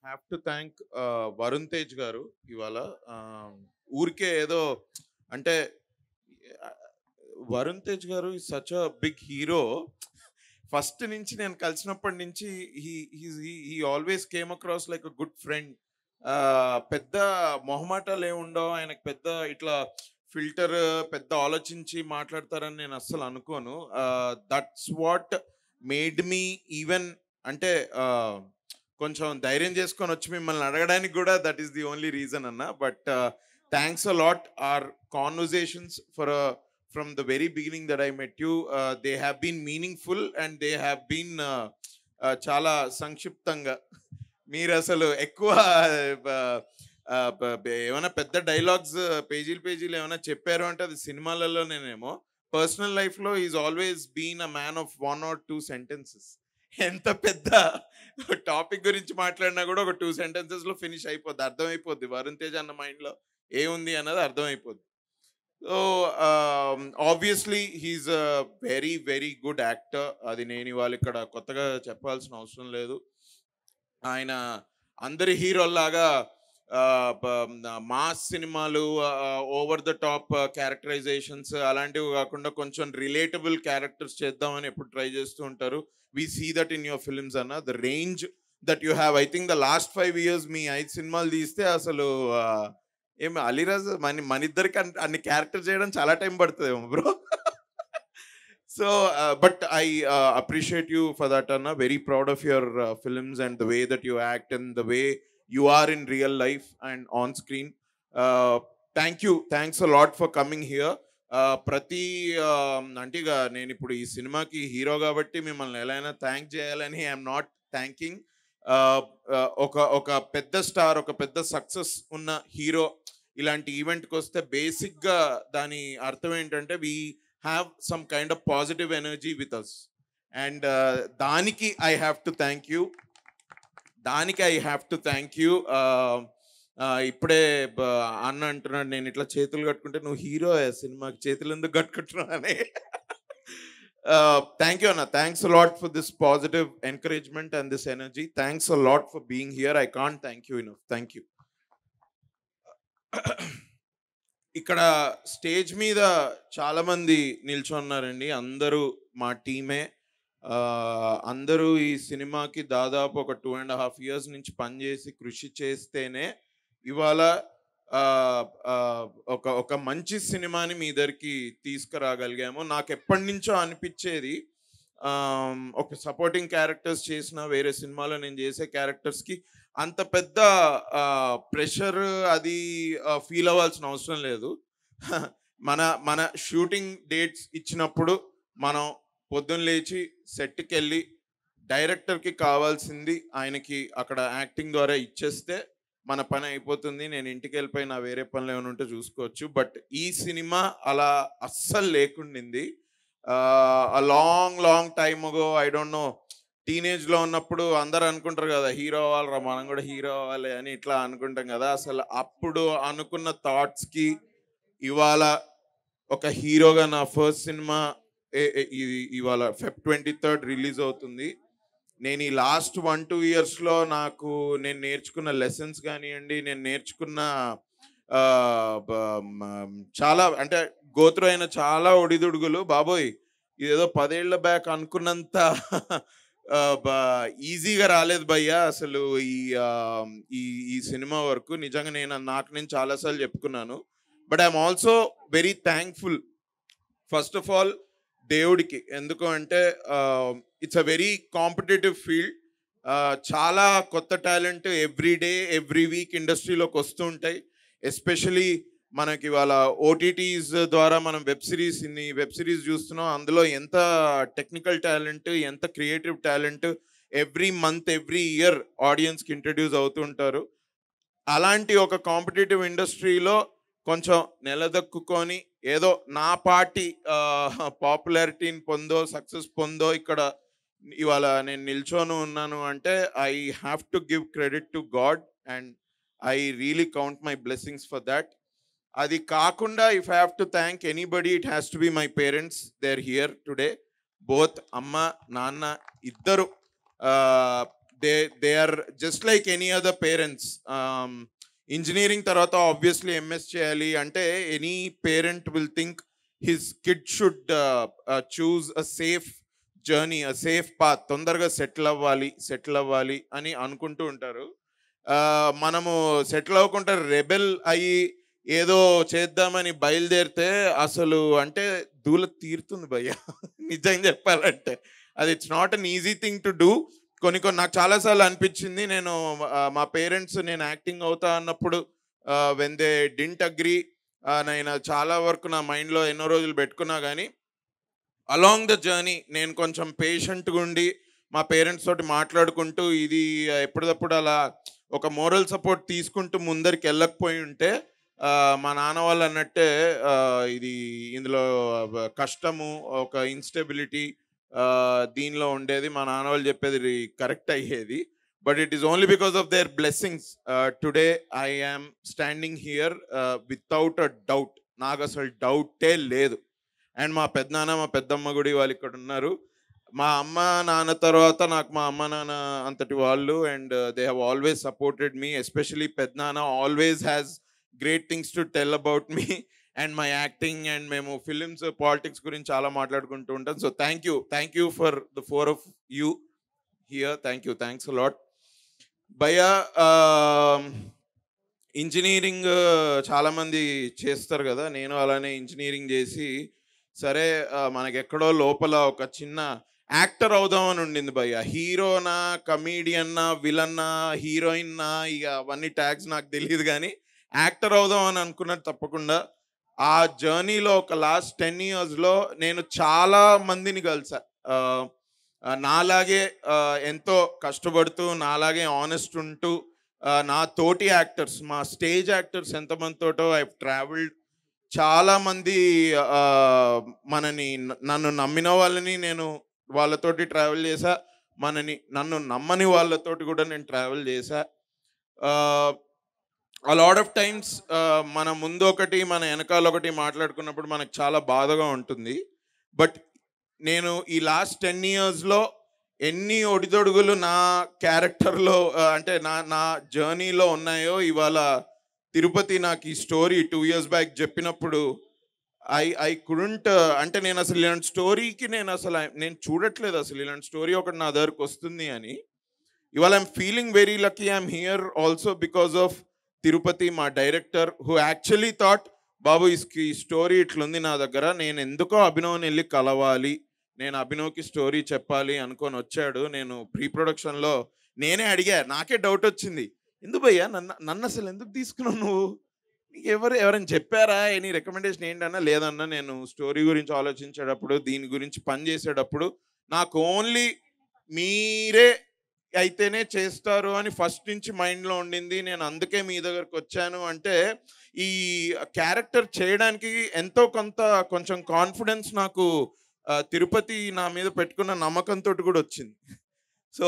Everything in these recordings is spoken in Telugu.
Have to thank Varun Tej garu ఇవాళ. ఊరికే ఏదో అంటే Varun Tej garu is such a big hero. First నుంచి నేను కలిసినప్పటి నుంచి he always came across like a good friend. పెద్ద మొహమాటాలు ఏముండవు ఆయనకు, పెద్ద ఇట్లా ఫిల్టర్ పెద్ద ఆలోచించి మాట్లాడతారని నేను అస్సలు అనుకోను. That's what made me even అంటే కొంచెం ధైర్యం చేసుకొని వచ్చి మిమ్మల్ని అడగడానికి కూడా that is the only reason అన్న. But thanks a lot. Our conversations for from the very beginning that I met you, they have been meaningful and they have been చాలా సంక్షిప్తంగా. మీరు అసలు ఎక్కువ ఏమైనా పెద్ద డైలాగ్స్ పేజీలు ఏమైనా చెప్పారు అంటే అది సినిమాలలోనేమో. పర్సనల్ లైఫ్లో is always been a man of 1 or 2 sentences. ఎంత పెద్ద టాపిక్ గురించి మాట్లాడినా కూడా ఒక 2 sentences ఫినిష్ అయిపోద్ది, అర్థమైపోద్ది. వరుణ్ తేజ్ అన్న మైండ్లో ఏముంది అన్నది అర్థమైపోద్ది. So obviously he is a very very good actor. అది నేను ఇవాళ ఇక్కడ కొత్తగా చెప్పాల్సిన అవసరం లేదు. ఆయన అందరి హీరోల్లాగా మాస్ సినిమాలు, ఓవర్ ద టాప్ క్యారెక్టరైజేషన్స్ అలాంటివి కాకుండా కొంచెం రిలేటబుల్ క్యారెక్టర్స్ చేద్దామని ఎప్పుడు ట్రై చేస్తూ ఉంటారు. We see that in your films అన్న. The range that you have, I think the last 5 years మీ 5 సినిమాలు తీస్తే అసలు ఏమి అలీరాజ్ మన ఇద్దరికి అన్ని క్యారెక్టర్ చేయడం చాలా టైం పడుతుందేమో bro. So but I appreciate you for that అన్న. Very proud of your films and the way that you act and the way you are in real life and on screen. Thanks a lot for coming here. ప్రతి అంటే ఇక నేను ఇప్పుడు ఈ సినిమాకి హీరో కాబట్టి మిమ్మల్ని ఎలా అయినా థ్యాంక్ చేయాలని ఐఎమ్ నాట్ థ్యాంకింగ్. ఒక పెద్ద స్టార్, ఒక పెద్ద సక్సెస్ ఉన్న హీరో ఇలాంటి ఈవెంట్కి వస్తే బేసిక్గా దాని అర్థం ఏంటంటే we have some kind of positive energy with us. And దానికి I have to thank you. ఇప్పుడే అన్న అంటున్నాడు నేను ఇట్లా చేతులు కట్టుకుంటే నువ్వు హీరో సినిమాకి చేతులు ఎందుకు కట్టుకుంటున్నావు అని. Thank you Anna, thanks a lot for this positive encouragement and this energy. Thanks a lot for being here. I can't thank you enough. Thank you. ఇక్కడ స్టేజ్ మీద చాలా మంది నిల్చున్నారండి. అందరూ మా టీమే. అందరూ ఈ సినిమాకి దాదాపు ఒక 2.5 years నుంచి పనిచేసి కృషి చేస్తేనే ఇవాళ ఒక మంచి సినిమాని మీ దగ్గరికి తీసుకురాగలిగాము. నాకు ఎప్పటి నుంచో అనిపించేది, ఒక సపోర్టింగ్ క్యారెక్టర్స్ చేసిన వేరే సినిమాలో నేను చేసే క్యారెక్టర్స్కి అంత పెద్ద ప్రెషర్ అది ఫీల్ అవ్వాల్సిన అవసరం లేదు. మన షూటింగ్ డేట్స్ ఇచ్చినప్పుడు మనం పొద్దున్న లేచి సెట్కి వెళ్ళి డైరెక్టర్కి కావాల్సింది ఆయనకి అక్కడ యాక్టింగ్ ద్వారా ఇచ్చేస్తే మన పని అయిపోతుంది. నేను ఇంటికి వెళ్ళిపోయి నా వేరే పనులు ఏమైనా ఉంటే చూసుకోవచ్చు. బట్ ఈ సినిమా అలా అస్సలు లేకుండింది. Long time ago, I don't know, టీనేజ్లో ఉన్నప్పుడు అందరు అనుకుంటారు కదా హీరో అవ్వాలరా మనం కూడా హీరో అవ్వాలి అని ఇట్లా అనుకుంటాం కదా. అసలు అప్పుడు అనుకున్న థాట్స్కి ఇవాళ ఒక హీరోగా నా ఫస్ట్ సినిమా ఇవాళ Feb 23rd రిలీజ్ అవుతుంది. నేను ఈ లాస్ట్ 1-2 yearsలో నేను నేర్చుకున్న లెసన్స్ కానివ్వండి, నేను నేర్చుకున్న చాలా అంటే గోత్రు అయిన చాలా ఒడిదుడుగులు, బాబోయ్ ఇదేదో 10 ఏళ్ల బ్యాక్ అనుకున్నంత ఈజీగా రాలేదు భయ్యా అసలు ఈ సినిమా వరకు. నిజంగా నేను చాలాసార్లు చెప్పుకున్నాను. But I'm also very thankful first of all దేవుడికి. ఎందుకు అంటే it's a very competitive field. చాలా కొత్త talent every day every week ఇండస్ట్రీలోకి వస్తూ ఉంటాయి. ఎస్పెషలీ మనకి ఇవాళ ఓటీటీస్ ద్వారా మనం వెబ్ సిరీస్ చూస్తున్నాం. అందులో ఎంత టెక్నికల్ టాలెంట్, ఎంత creative talent every month every year ఆడియన్స్కి ఇంట్రడ్యూస్ అవుతుంటారు. అలాంటి ఒక కాంపిటేటివ్ ఇండస్ట్రీలో కొంచెం నిలదొక్కుని ఏదో నా పార్టీ పాపులారిటీని సక్సెస్ పొందో ఇక్కడ ఇవాళ నేను నిల్చొని ఉన్నాను అంటే I have to give credit to God and I really count my blessings for that. అది కాకుండా if I have to thank anybody it has to be my parents. They are here today. Both అమ్మ నాన్న ఇద్దరు they are just like any other parents. Engineering తర్వాత ఆబ్వియస్లీ ఎంఎస్ చేయాలి అంటే any parent will think his kid should choose a safe journey, a safe path, తొందరగా సెటిల్ అవ్వాలి అని అనుకుంటూ ఉంటారు. మనము సెటిల్ అవ్వకుండా రెబెల్ అయ్యి ఏదో చేద్దామని బయలుదేరితే అసలు అంటే దూల తీరుతుంది భయ్య. నిజంగా చెప్పాలంటే అది it's not an easy thing to do. కొన్ని నాకు చాలాసార్లు అనిపించింది, నేను మా పేరెంట్స్ నేను యాక్టింగ్ అవుతా అన్నప్పుడు వెన్ దే డింట్ అగ్రీ, నేను చాలా వరకు నా మైండ్లో ఎన్నో రోజులు పెట్టుకున్నా కానీ అలాంగ్ ద జర్నీ నేను కొంచెం పేషెంట్గా ఉండి మా పేరెంట్స్ తోటి మాట్లాడుకుంటూ ఇది ఎప్పటికప్పుడు అలా ఒక మోరల్ సపోర్ట్ తీసుకుంటూ ముందరికి వెళ్ళకపోయి ఉంటే మా నాన్న వాళ్ళు అన్నట్టే ఇది ఇందులో కష్టము, ఒక ఇన్స్టెబిలిటీ దీనిలో ఉండేది. మా నాన్న వాళ్ళు చెప్పేది కరెక్ట్ అయ్యేది. But it is only because of their blessings today I am standing here without a doubt. నాకు అసలు డౌటే లేదు. అండ్ మా పెద్దనాన్న మా పెద్దమ్మ గుడి వాళ్ళు ఇక్కడ ఉన్నారు. మా అమ్మ నాన్న తర్వాత నాకు మా అమ్మ నాన్న అంతటి వాళ్ళు. And they have always supported me, especially పెద్దనాన్న always has great things to tell about me and my acting. And మేము ఫిలిమ్స్ పాలిటిక్స్ గురించి చాలా మాట్లాడుకుంటూ ఉంటాం. So thank you for the four of you here. Thanks a lot భయ్యా. ఇంజనీరింగ్ చాలామంది చేస్తారు కదా, నేను అలానే ఇంజనీరింగ్ చేసి సరే మనకి ఎక్కడో లోపల ఒక చిన్న యాక్టర్ అవుదామని ఉండింది భయ్య. హీరోనా, కమీడియన్నా, విలన్నా, హీరోయిన్నా, ఇక అవన్నీ ట్యాగ్స్ నాకు తెలియదు కానీ యాక్టర్ అవుదామని అనుకున్నది తప్పకుండా. ఆ జర్నీలో ఒక లాస్ట్ 10 yearsలో నేను చాలా మందిని కలిసా, నాలాగే ఎంతో కష్టపడుతూ నాలాగే ఆనెస్ట్ ఉంటూ నా తోటి యాక్టర్స్, మా స్టేజ్ యాక్టర్స్ ఎంతమందితోటో ఐ ట్రావెల్డ్. చాలామంది నన్ను నమ్మిన వాళ్ళని నేను వాళ్ళతోటి ట్రావెల్ చేశా, నన్ను నమ్మని వాళ్ళతోటి కూడా నేను ట్రావెల్ చేశా. ఆ లాట్ ఆఫ్ టైమ్స్ మన ముందు ఒకటి మన వెనకాల ఒకటి మాట్లాడుకున్నప్పుడు మనకు చాలా బాధగా ఉంటుంది. బట్ నేను ఈ లాస్ట్ 10 yearsలో ఎన్ని ఒడిదొడుగులు నా క్యారెక్టర్లో అంటే నా జర్నీలో ఉన్నాయో, ఇవాళ తిరుపతి నాకు ఈ స్టోరీ 2 years బ్యాక్ చెప్పినప్పుడు ఐ కుడెంట్, అంటే నేను అసలు ఇలాంటి స్టోరీకి నేను చూడట్లేదు అసలు ఇలాంటి స్టోరీ ఒకటి నా దగ్గరకు వస్తుంది అని. ఇవాళ I'm feeling very lucky I'm here also because of Tirupati, మా డైరెక్టర్, హూ యాక్చువల్లీ థాట్ బాబు ఈ స్టోరీ ఇట్లుంది నా దగ్గర, నేను ఎందుకో అభినవ్ని వెళ్ళి కలవాలి, నేను అభినవ్కి స్టోరీ చెప్పాలి అనుకొని వచ్చాడు. నేను ప్రీ ప్రొడక్షన్లో నేనే అడిగా, నాకే డౌట్ వచ్చింది, ఎందుకు భయ్యా నన్ను అసలు ఎందుకు తీసుకున్నావు నువ్వు, నీకు ఎవరైనా చెప్పారా, ఎనీ రికమెండేషన్ ఏంటన్నా? లేదన్నా, నేను స్టోరీ గురించి ఆలోచించేటప్పుడు, దీని గురించి పని చేసేటప్పుడు నాకు ఓన్లీ మీరే అయితేనే చేస్తారు అని ఫస్ట్ నుంచి మైండ్లో ఉండింది. నేను అందుకే మీ దగ్గరకు వచ్చాను. అంటే ఈ క్యారెక్టర్ చేయడానికి ఎంతో కొంచెం కాన్ఫిడెన్స్ నాకు తిరుపతి నా మీద పెట్టుకున్న నమ్మకంతో కూడా వచ్చింది. So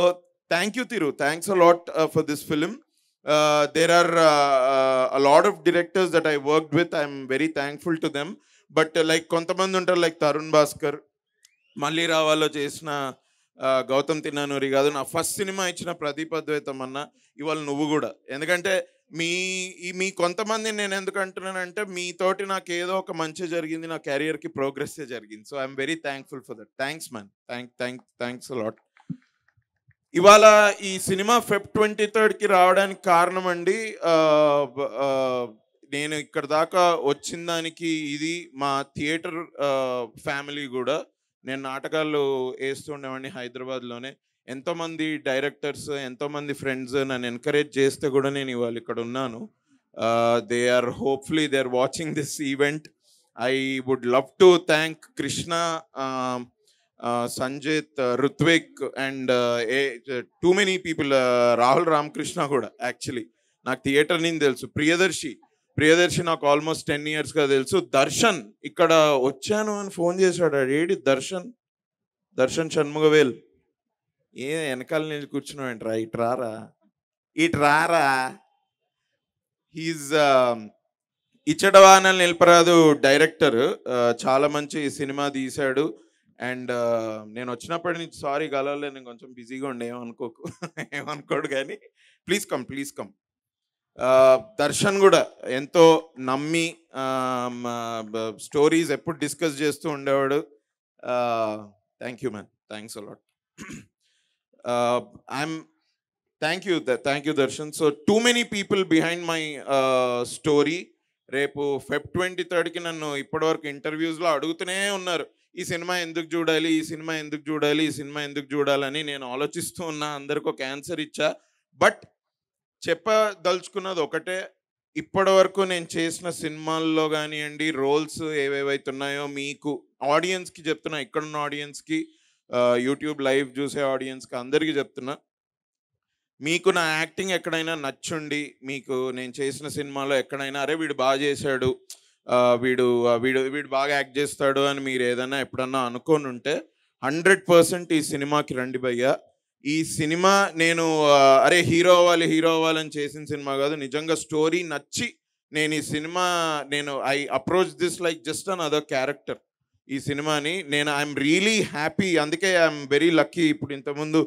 thank you Thiru, thanks a lot for this film. There are a lot of directors that I worked with. I'm very thankful to them. But like కొంతమంది ఉంటారు, లైక్ తరుణ్ భాస్కర్, మళ్ళీ రావాలో చేసిన గౌతమ్ తిన్నానూరి కాదు, నా ఫస్ట్ సినిమా ఇచ్చిన ప్రదీప్ అద్వైతం అన్న, ఇవాళ నువ్వు కూడా. ఎందుకంటే మీ కొంతమంది నేను ఎందుకు అంటున్నానంటే మీతోటి నాకు ఏదో ఒక మంచి జరిగింది, నా కెరియర్కి ప్రోగ్రెస్ జరిగింది. So I'm very thankful for that. Thanks man, thanks a lot. ఇవాళ ఈ సినిమా Feb 23కి రావడానికి కారణం అండి, నేను ఇక్కడ దాకా వచ్చిన దానికి ఇది మా థియేటర్ ఫ్యామిలీ కూడా. నేను నాటకాలు వేస్తుండేవాడిని హైదరాబాద్లోనే. ఎంతోమంది డైరెక్టర్స్, ఎంతోమంది ఫ్రెండ్స్ నన్ను ఎంకరేజ్ చేస్తే కూడా నేను ఇవాళ ఇక్కడ ఉన్నాను. They are hopefully they are watching this event. I would love to thank Krishna, Sanjith, Ruthvik and too many people, Rahul Ramakrishna కూడా. యాక్చువల్లీ నాకు థియేటర్ నుంచి తెలుసు. ప్రియదర్శి నాకు ఆల్మోస్ట్ 10 yearsగా తెలుసు. దర్శన్ ఇక్కడ వచ్చాను అని ఫోన్ చేశాడు. ఏడి దర్శన్ షణ్ముగవేల్, వెనకాల నేను కూర్చున్నావు, ఇటు రారా. హీజ్ ఇచ్చడవానల్ నిలపరాదు డైరెక్టర్, చాలా మంచి సినిమా తీశాడు. అండ్ నేను వచ్చినప్పటి నుంచి సారీ గలవలే, నేను కొంచెం బిజీగా ఉండే, ఏమనుకోకు. ఏమనుకోడు కానీ please come, please come. Darshan కూడా ఎంతో నమ్మి స్టోరీస్ ఎప్పుడు డిస్కస్ చేస్తూ ఉండేవాడు. Thank you man, thanks a lot. I'm thank you Darshan. So two many people behind my story. రేపు Feb 23కి నన్ను ఇప్పటివరకు ఇంటర్వ్యూస్లో అడుగుతూనే ఉన్నారు, ఈ సినిమా ఎందుకు చూడాలి, ఈ సినిమా ఎందుకు చూడాలి, ఈ సినిమా ఎందుకు చూడాలని. నేను ఆలోచిస్తూ ఉన్నా, అందరికి ఒక ఆన్సర్ ఇచ్చా. బట్ చెప్పదలుచుకున్నది ఒకటే, ఇప్పటివరకు నేను చేసిన సినిమాల్లో కానివ్వండి, రోల్స్ ఏవేవైతే ఉన్నాయో మీకు ఆడియన్స్కి చెప్తున్నా, ఇక్కడున్న ఆడియన్స్కి, యూట్యూబ్ లైవ్ చూసే ఆడియన్స్కి అందరికీ చెప్తున్నా, మీకు నా యాక్టింగ్ ఎక్కడైనా నచ్చుండి, మీకు నేను చేసిన సినిమాలో ఎక్కడైనా అరే వీడు బాగా చేశాడు, వీడు వీడు వీడు బాగా యాక్ట్ చేస్తాడు అని మీరు ఏదైనా ఎప్పుడన్నా అనుకోని ఉంటే 100% ఈ సినిమాకి రండి భయ్యా. ఈ సినిమా నేను అరే హీరో అవ్వాలని చేసిన సినిమా కాదు. నిజంగా స్టోరీ నచ్చి నేను ఈ cinema I approach this like just an other character. ఈ సినిమాని ఐఎమ్ రియలీ హ్యాపీ. అందుకే ఐఎమ్ వెరీ లక్కీ. ఇప్పుడు ఇంతకుముందు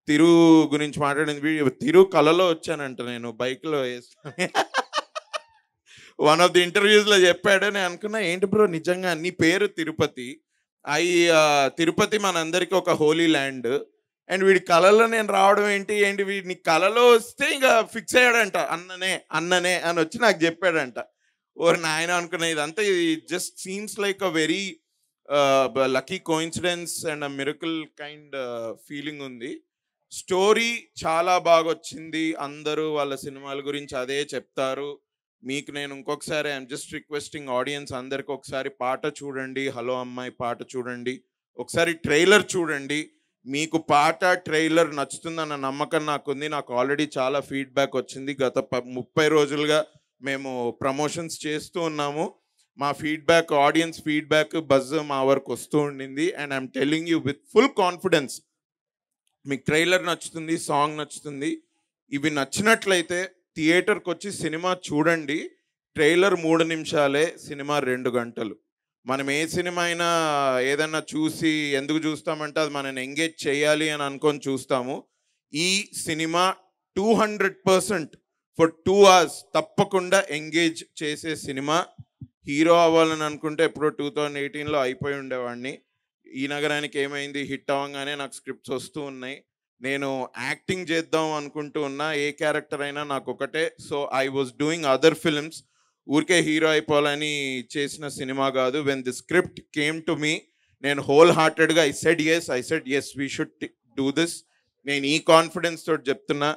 తిరు గురించి మాట్లాడింది, తిరు కళలో వచ్చానంట, నేను బైక్లో వేసుకొని. వన్ ఆఫ్ ది ఇంటర్వ్యూస్లో చెప్పాడు. నేను అనుకున్నా ఏంటి బ్రో నిజంగా నీ పేరు తిరుపతి, తిరుపతి మనందరికీ ఒక హోలీ ల్యాండ్, అండ్ వీడి కళలో నేను రావడం ఏంటి వీడిని కళలో వస్తే ఇంకా ఫిక్స్ అయ్యాడంట, అన్ననే అని వచ్చి నాకు చెప్పాడంట. ఓర్ నాయన అనుకున్నా, ఇదంతా just seems like a very lucky coincidence and a miracle kind feeling ఉంది. స్టోరీ చాలా బాగా వచ్చింది. అందరూ వాళ్ళ సినిమాల గురించి అదే చెప్తారు. మీకు నేను ఇంకొకసారి ఐఎమ్ జస్ట్ రిక్వెస్టింగ్ ఆడియన్స్ అందరికి, ఒకసారి పాట చూడండి, హలో అమ్మాయి పాట చూడండి, ఒకసారి ట్రైలర్ చూడండి. మీకు పాట ట్రైలర్ నచ్చుతుందన్న నమ్మకం నాకుంది. నాకు ఆల్రెడీ చాలా ఫీడ్బ్యాక్ వచ్చింది. గత 30 రోజులుగా మేము ప్రమోషన్స్ చేస్తూ ఉన్నాము. మా ఫీడ్బ్యాక్, ఆడియన్స్ ఫీడ్బ్యాక్, బజ్ మా వరకు వస్తూ ఉండింది. And I'm telling you with full confidence, మీకు ట్రైలర్ నచ్చుతుంది, సాంగ్ నచ్చుతుంది. ఇవి నచ్చినట్లయితే థియేటర్కి వచ్చి సినిమా చూడండి. ట్రైలర్ 3 నిమిషాలే, సినిమా 2 గంటలు. మనం ఏ సినిమా అయినా ఏదన్నా చూసి ఎందుకు చూస్తామంటే అది మనని ఎంగేజ్ చేయాలి అని అనుకొని చూస్తాము. ఈ సినిమా 200% ఫర్ 2 hours తప్పకుండా ఎంగేజ్ చేసే సినిమా. హీరో అవ్వాలని అనుకుంటే ఎప్పుడో 2018లో అయిపోయి ఉండేవాడిని. ఈ నగరానికి ఏమైంది హిట్ అవ్వగానే నాకు స్క్రిప్ట్స్ వస్తూ ఉన్నాయి. నేను యాక్టింగ్ చేద్దాం అనుకుంటూ ఉన్నా, ఏ క్యారెక్టర్ అయినా నాకు ఒకటే. So I was doing other films. ఊరికే హీరో అయిపోవాలని చేసిన సినిమా కాదు. When the script came to me, నేను హోల్ హార్టెడ్గా I said yes we should do this. నేను ఈ కాన్ఫిడెన్స్ తోటి చెప్తున్నా.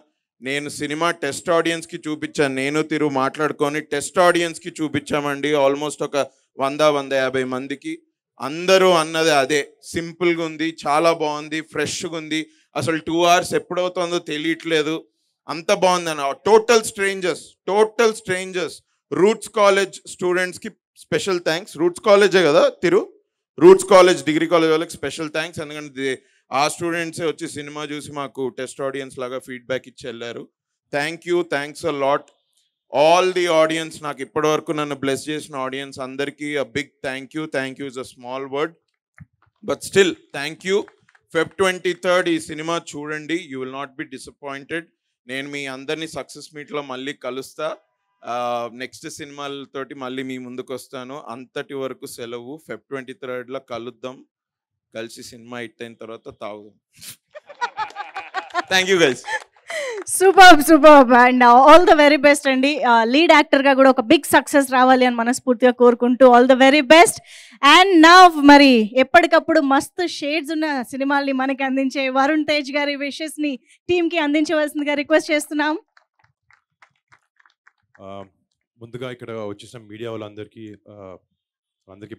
నేను సినిమా టెస్ట్ ఆడియన్స్కి చూపించాను, నేను తిరు మాట్లాడుకొని టెస్ట్ ఆడియన్స్కి చూపించామండి. ఆల్మోస్ట్ ఒక 100-150 మందికి. అందరూ అన్నది అదే, సింపుల్గా ఉంది, చాలా బాగుంది, ఫ్రెష్గా ఉంది, అసలు 2 hours ఎప్పుడవుతుందో తెలియట్లేదు, అంత బాగుంది అన్న. టోటల్ స్ట్రేంజర్స్ రూట్స్ కాలేజ్ స్టూడెంట్స్కి స్పెషల్ థ్యాంక్స్. రూట్స్ కాలేజే కదా తిరు, రూట్స్ కాలేజ్ డిగ్రీ కాలేజ్ వాళ్ళకి స్పెషల్ థ్యాంక్స్. ఎందుకంటే ఆ స్టూడెంట్సే వచ్చి సినిమా చూసి మాకు టెస్ట్ ఆడియన్స్ లాగా ఫీడ్బ్యాక్ ఇచ్చి వెళ్ళారు. Thanks a lot all the audience. నాకు ఇప్పటివరకు నన్ను బ్లెస్ చేసిన ఆడియన్స్ అందరికీ a big thank you is a small word, but still thank you. Feb 23rd ఈ సినిమా చూడండి, you will not be disappointed. నేను మీ అందరినీ సక్సెస్ మీట్లో మళ్ళీ కలుస్తా. నెక్స్ట్ సినిమాలతోటి మళ్ళీ మీ ముందుకు వస్తాను. అంతటి వరకు సెలవు. Feb 23rd కలుద్దాం, కలిసి సినిమా హిట్ అయిన తర్వాత తాగుదాం. Thank you guys. Super and all the very best అండి. లీడ్ యాక్టర్గా కూడా ఒక బిగ్ సక్సెస్ రావాలి అని మనస్ఫూర్తిగా కోరుకుంటూ all the very best. And నా మరి ఎప్పటికప్పుడు మస్తు షేడ్స్ ఉన్న సినిమాల్ని మనకి అందించే వరుణ్ తేజ్ గారి విషెస్ని టీమ్కి అందించవలసిందిగా రిక్వెస్ట్ చేస్తున్నాం. ముందుగా ఇక్కడ వచ్చేసిన మీడియా వాళ్ళందరికీ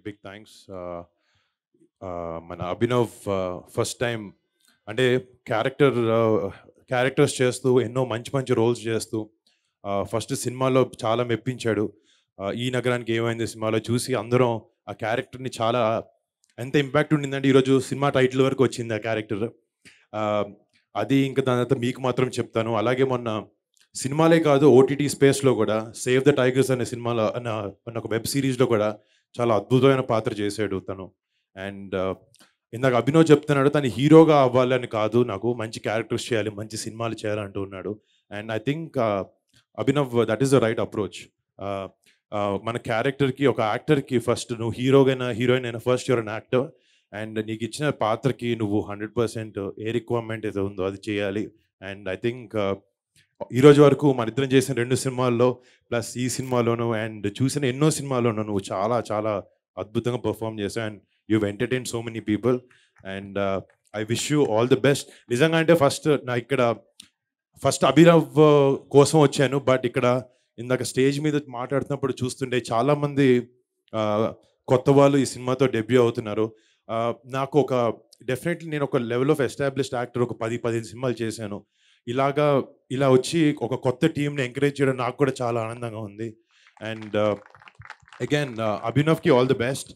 బిగ్ థ్యాంక్స్. మన అభినవ్ ఫస్ట్ టైం అంటే క్యారెక్టర్స్ చేస్తూ ఎన్నో మంచి రోల్స్ చేస్తూ ఫస్ట్ సినిమాలో చాలా మెప్పించాడు. ఈ నగరానికి ఏమైంది సినిమాలో చూసి అందరం ఆ క్యారెక్టర్ని చాలా ఎంత ఇంపాక్ట్ ఉండిందంటే ఈరోజు సినిమా టైటిల్ వరకు వచ్చింది ఆ క్యారెక్టర్. అది ఇంకా దాని తర్వాత మీకు మాత్రం చెప్తాను. అలాగే మొన్న సినిమాలే కాదు ఓటీటీ స్పేస్లో కూడా సేవ్ ద టైగర్స్ అనే సినిమాలో అన్న ఒక వెబ్ సిరీస్లో కూడా చాలా అద్భుతమైన పాత్ర చేశాడు తను. అండ్ ఇందాక అభినవ్ చెప్తున్నాడు తను హీరోగా అవ్వాలని కాదు, నాకు మంచి క్యారెక్టర్స్ చేయాలి, మంచి సినిమాలు చేయాలంటూ ఉన్నాడు. And I think Abhinav that is the right approach. మన క్యారెక్టర్కి, ఒక యాక్టర్కి ఫస్ట్ నువ్వు హీరోయిన్ అయినా first your an actor. And నీకు ఇచ్చిన పాత్రకి నువ్వు 100% ఏ రిక్వైర్మెంట్ ఏదో ఉందో అది చేయాలి. అండ్ ఐ థింక్ ఈరోజు వరకు మన ఇద్దరం చేసిన 2 సినిమాల్లో ప్లస్ ఈ సినిమాలోను అండ్ చూసిన ఎన్నో సినిమాల్లోనూ నువ్వు చాలా చాలా అద్భుతంగా పర్ఫామ్ చేసావు. And you've entertained so many people and I wish you all the best. నిజంగా అంటే ఫస్ట్ అభినవ్ కోసం వచ్చాను, బట్ ఇక్కడ ఇందాక స్టేజ్ మీద మాట్లాడుతున్నప్పుడు చూస్తుంటే చాలామంది కొత్త వాళ్ళు ఈ సినిమాతో డెబ్యూ అవుతున్నారు. నాకు డెఫినెట్లీ నేను ఒక లెవెల్ ఆఫ్ ఎస్టాబ్లిష్డ్ యాక్టర్ ఒక 10-15 సినిమాలు చేశాను. ఇలా వచ్చి ఒక కొత్త టీంని ఎంకరేజ్ చేయడం నాకు కూడా చాలా ఆనందంగా ఉంది. అండ్ అగైన్ అభినవ్కి ఆల్ ది బెస్ట్.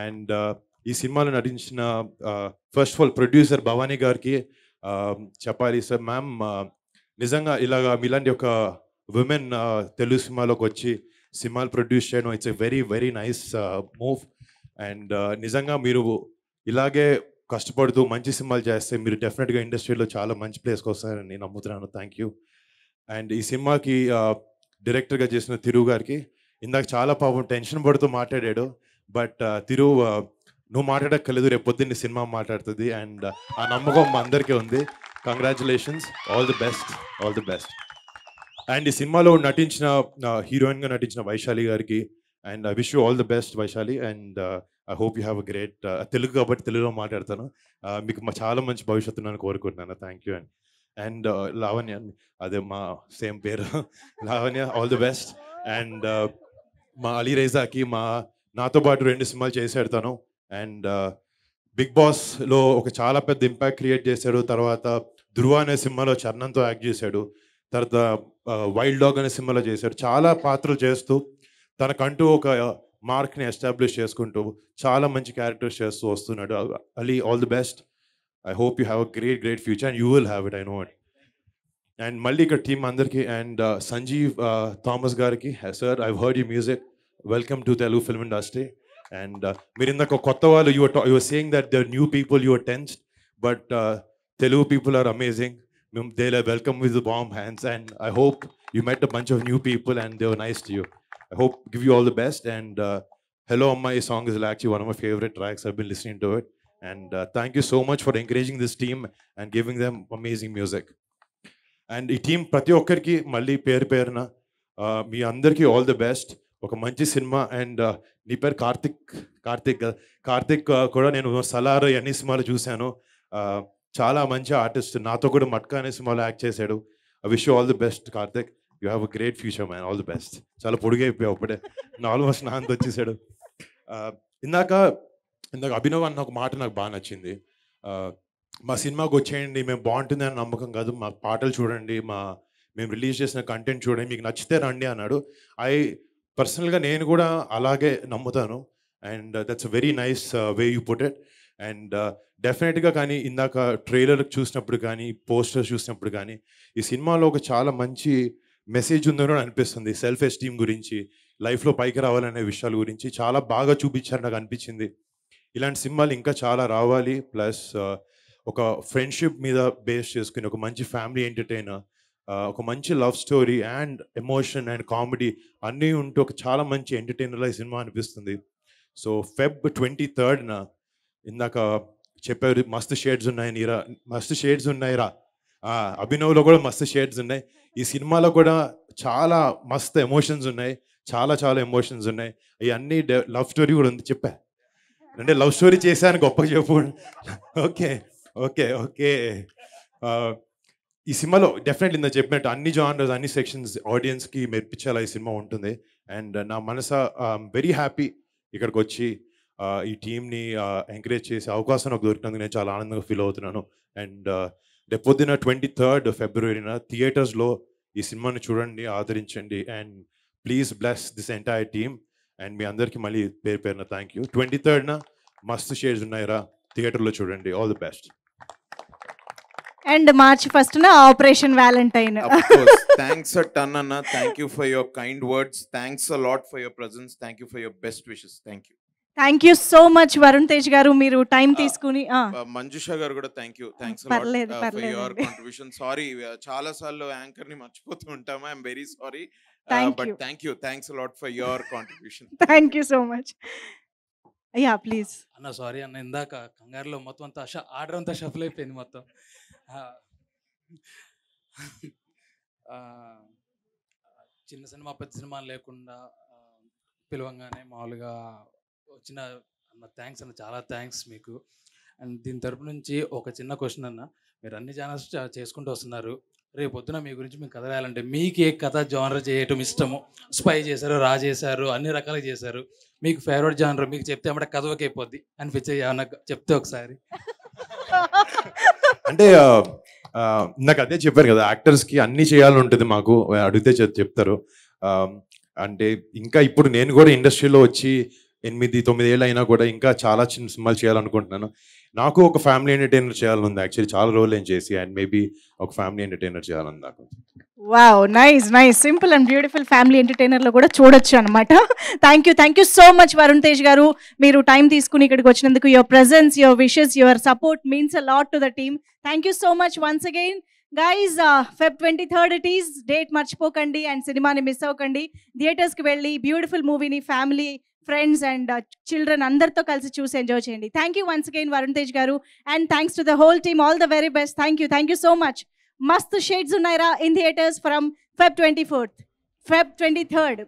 అండ్ ఈ సినిమాలో నటించిన first of all producer Bhavani గారికి చెప్పాలి సార్, మ్యామ్ నిజంగా ఇలాగా మీలాంటి ఒక విమెన్ తెలుగు సినిమాలోకి వచ్చి సినిమాలు ప్రొడ్యూస్ చేయడం it's a very very nice move. And నిజంగా మీరు ఇలాగే కష్టపడుతూ మంచి సినిమాలు చేస్తే మీరు డెఫినెట్గా ఇండస్ట్రీలో చాలా మంచి ప్లేస్కి వస్తారని నేను నమ్ముతున్నాను. Thank you. అండ్ ఈ సినిమాకి డైరెక్టర్గా చేసిన తిరు గారికి ఇందాక చాలా పాపం టెన్షన్ పడుతూ మాట్లాడాడు, బట్ తిరు నువ్వు మాట్లాడక్కర్లేదు, రేపు పొద్దున్న సినిమా మాట్లాడుతుంది. అండ్ ఆ నమ్మకం మా అందరికీ ఉంది. Congratulations, all the best, all the best. And ఈ సినిమాలో హీరోయిన్గా నటించిన వైశాలి గారికి and I wish you all the best Vaishali. And I hope you have a great, Telugu కాబట్టి తెలుగులో మాట్లాడతాను, మీకు చాలా మంచి భవిష్యత్తు నేను కోరుకుంటున్నాను. Thank you. అండ్ లావణ్య, అదే మా సేమ్ పేరు Lavanya, all the best. And మా అలీ రేజాకి నాతో పాటు 2 సినిమాలు చేశాడు తను. అండ్ బిగ్ బాస్లో ఒక చాలా పెద్ద ఇంపాక్ట్ క్రియేట్ చేశాడు. తర్వాత ధృవ అనే సినిమాలో చరణంతో యాక్ట్ చేశాడు. తర్వాత వైల్డ్ డాగ్ అనే సినిమాలో చేశాడు. చాలా పాత్రలు చేస్తూ తనకంటూ ఒక మార్క్ని ఎస్టాబ్లిష్ చేసుకుంటూ చాలా మంచి క్యారెక్టర్స్ చేస్తూ వస్తున్నాడు. Ali, all the best. I hope you have a great future and you will have it, I know it. And మళ్ళీ ఇక్కడ టీం అందరికీ అండ్ సంజీవ్ థామస్ గారికి, sir I heard you music, welcome to Telugu film industry. And మీరు ఇందాక కొత్త వాళ్ళు you are saying that they are new people, you are tensed, but Telugu people are amazing. They welcome with the warm hands, and I hope you met a bunch of new people and they were nice to you. I hope give you all the best. And Hello Amma song is actually one of my favorite tracks. I've been listening to it, and thank you so much for encouraging this team and giving them amazing music. And ee team prati okkariki malli పేరున మీ అందరికీ ఆల్ ది బెస్ట్. ఒక మంచి సినిమా. అండ్ నీ పేరు కార్తిక్ కూడా నేను సలార్ అన్ని సినిమాలు చూశాను. చాలా మంచి ఆర్టిస్ట్, నాతో కూడా మట్కా అనే సినిమాలో యాక్ట్ చేశాడు. I wish you all the best Karthik, you have a great future man, all the best. చాలా పొడిగైపోయావు అప్పుడే, ఆల్మోస్ట్ నా అంత వచ్చేసాడు. ఇందాక అభినవ్ అన్న ఒక మాట నాకు బాగా నచ్చింది. మా సినిమాకి వచ్చేయండి, మేము బాగుంటుంది అని నమ్మకం కాదు, మా పాటలు చూడండి, మేము రిలీజ్ చేసిన కంటెంట్ చూడండి, మీకు నచ్చితే రండి అన్నాడు. పర్సనల్గా నేను కూడా అలాగే నమ్ముతాను. And that's a very nice way you put it. And డెఫినెట్గా కానీ ఇందాక ట్రైలర్ చూసినప్పుడు కానీ పోస్టర్స్ చూసినప్పుడు కానీ ఈ సినిమాలో ఒక చాలా మంచి మెసేజ్ ఉందని అనిపిస్తుంది. సెల్ఫ్ ఎస్టీమ్ గురించి, లైఫ్లో పైకి రావాలనే విషయాల గురించి చాలా బాగా చూపించారు నాకు అనిపించింది. ఇలాంటి సినిమాలు ఇంకా చాలా రావాలి. ప్లస్ ఒక ఫ్రెండ్షిప్ మీద బేస్ చేసుకుని ఒక మంచి ఫ్యామిలీ ఎంటర్టైనర్, ఒక మంచి love story and emotion and comedy అన్నీ ఉంటూ ఒక చాలా మంచి ఎంటర్టైనర్లా ఈ సినిమా అనిపిస్తుంది. సో Feb 23rd ఇందాక చెప్పారు మస్తు షేడ్స్ ఉన్నాయిరా, అభినవ్లో కూడా మస్తు షేడ్స్ ఉన్నాయి. ఈ సినిమాలో కూడా చాలా మస్తు ఎమోషన్స్ ఉన్నాయి, చాలా ఎమోషన్స్ ఉన్నాయి. ఇవన్నీ లవ్ స్టోరీ కూడా ఉంది. చెప్పా అంటే లవ్ స్టోరీ చేశాను గొప్పగా చెప్పు. ఓకే ఈ సినిమాలో డెఫినెట్లీ ఇందా చెప్పినట్టు అన్ని జానర్స్, అన్ని సెక్షన్స్ ఆడియన్స్కి మెప్పించేలా ఈ సినిమా ఉంటుంది. అండ్ నా మనసా వెరీ హ్యాపీ ఇక్కడికి వచ్చి ఈ టీంని ఎంకరేజ్ చేసే అవకాశం నాకు దొరికినందుకు నేను చాలా ఆనందంగా ఫీల్ అవుతున్నాను. అండ్ రేపొద్దున 23rd February థియేటర్స్లో ఈ సినిమాని చూడండి, ఆదరించండి. And please bless this entire team. And మీ అందరికీ మళ్ళీ పేరున థ్యాంక్ యూ. 23rd మస్తు షేడ్స్ ఉన్నాయిరా, థియేటర్లో చూడండి. All the best. And March 1st Operation Valentine. Thanks a ton అన్న. Thank you for your kind words. Thanks a lot for your presence. Thank you for your best wishes. Thank you. Thank you so much Varun Tej గారు, మీరు టైం తీసుకుని. మంజుష గారు కూడా థ్యాంక్స్ పర్లేదు, ఫర్ యువర్ పర్లేదండి. కాంట్రిబ్యూషన్. సారీ చాలా సార్లు యాంకర్ ని మర్చిపోతూ ఉంటాము. I'm very sorry. Thank but you. Thanks lot for your contribution. Thank you so much. Yeah please. అన్న సారీ అన్న, ఇందాక కంగారులో మొత్తం అంతా ఆర్డర్ అంతా షఫల్ అయిపోయింది మొత్తం. ఆ, ఆ, చిన్న సినిమా పెద్ద సినిమా లేకుండా పిలవంగానే మామూలుగా వచ్చిన అన్న థ్యాంక్స్ అన్న, చాలా థ్యాంక్స్ మీకు. అండ్ దీని తరపు నుంచి ఒక చిన్న క్వశ్చన్ అన్న, మీరు అన్ని ఛానల్స్ చేసుకుంటూ వస్తున్నారు, రేపు పొద్దున మీ గురించి మీకు కథ రాయాలంటే మీకు ఏ కథ జానర్ చేయటం ఇష్టము? స్పై చేశారు, రా చేశారు, అన్ని రకాలుగా చేశారు, మీకు ఫేవరెట్ జానర్ మీకు చెప్తే అమ్మట కథ ఒకే అయిపోద్ది అనిపించే ఏమన్నా చెప్తే ఒకసారి. అంటే నాకు అదే చెప్పారు కదా, యాక్టర్స్కి అన్నీ చేయాలని ఉంటుంది. మాకు అడిగితే చెప్తారు. అంటే ఇంకా ఇప్పుడు నేను కూడా ఇండస్ట్రీలో వచ్చి 8-9 ఏళ్ళు అయినా కూడా ఇంకా చాలా చిన్న సినిమాలు చేయాలనుకుంటున్నాను. నాకు ఒక ఫ్యామిలీ ఎంటర్టైనర్ చేయాలని ఉంది. యాక్చువల్లీ చాలా రోజులు ఏం చేసి, అండ్ మేబీ ఒక ఫ్యామిలీ ఎంటర్టైనర్ చేయాలని నాకు. Wow, nice nice, simple and beautiful family entertainer లో కూడా చూడొచ్చు అనమాట. Thank you so much Varun Tej గారు, మీరు టైం తీసుకుని ఇక్కడికి వచ్చినందుకు. Your presence, your wishes, your support means a lot to the team. Thank you so much once again guys. Feb 23rd it is, date మర్చిపోకండి అండ్ సినిమాని మిస్ అవ్వకండి. థియేటర్స్కి వెళ్ళి బ్యూటిఫుల్ మూవీని ఫ్యామిలీ, ఫ్రెండ్స్ అండ్ చిల్డ్రన్ అందరితో కలిసి చూసి ఎంజాయ్ చేయండి. Thank you once again Varun Tej గారు, and thanks to the whole team. All the very best. Thank you so much. Mast shades ఉన్నాయిరా in theatres from Feb 23rd.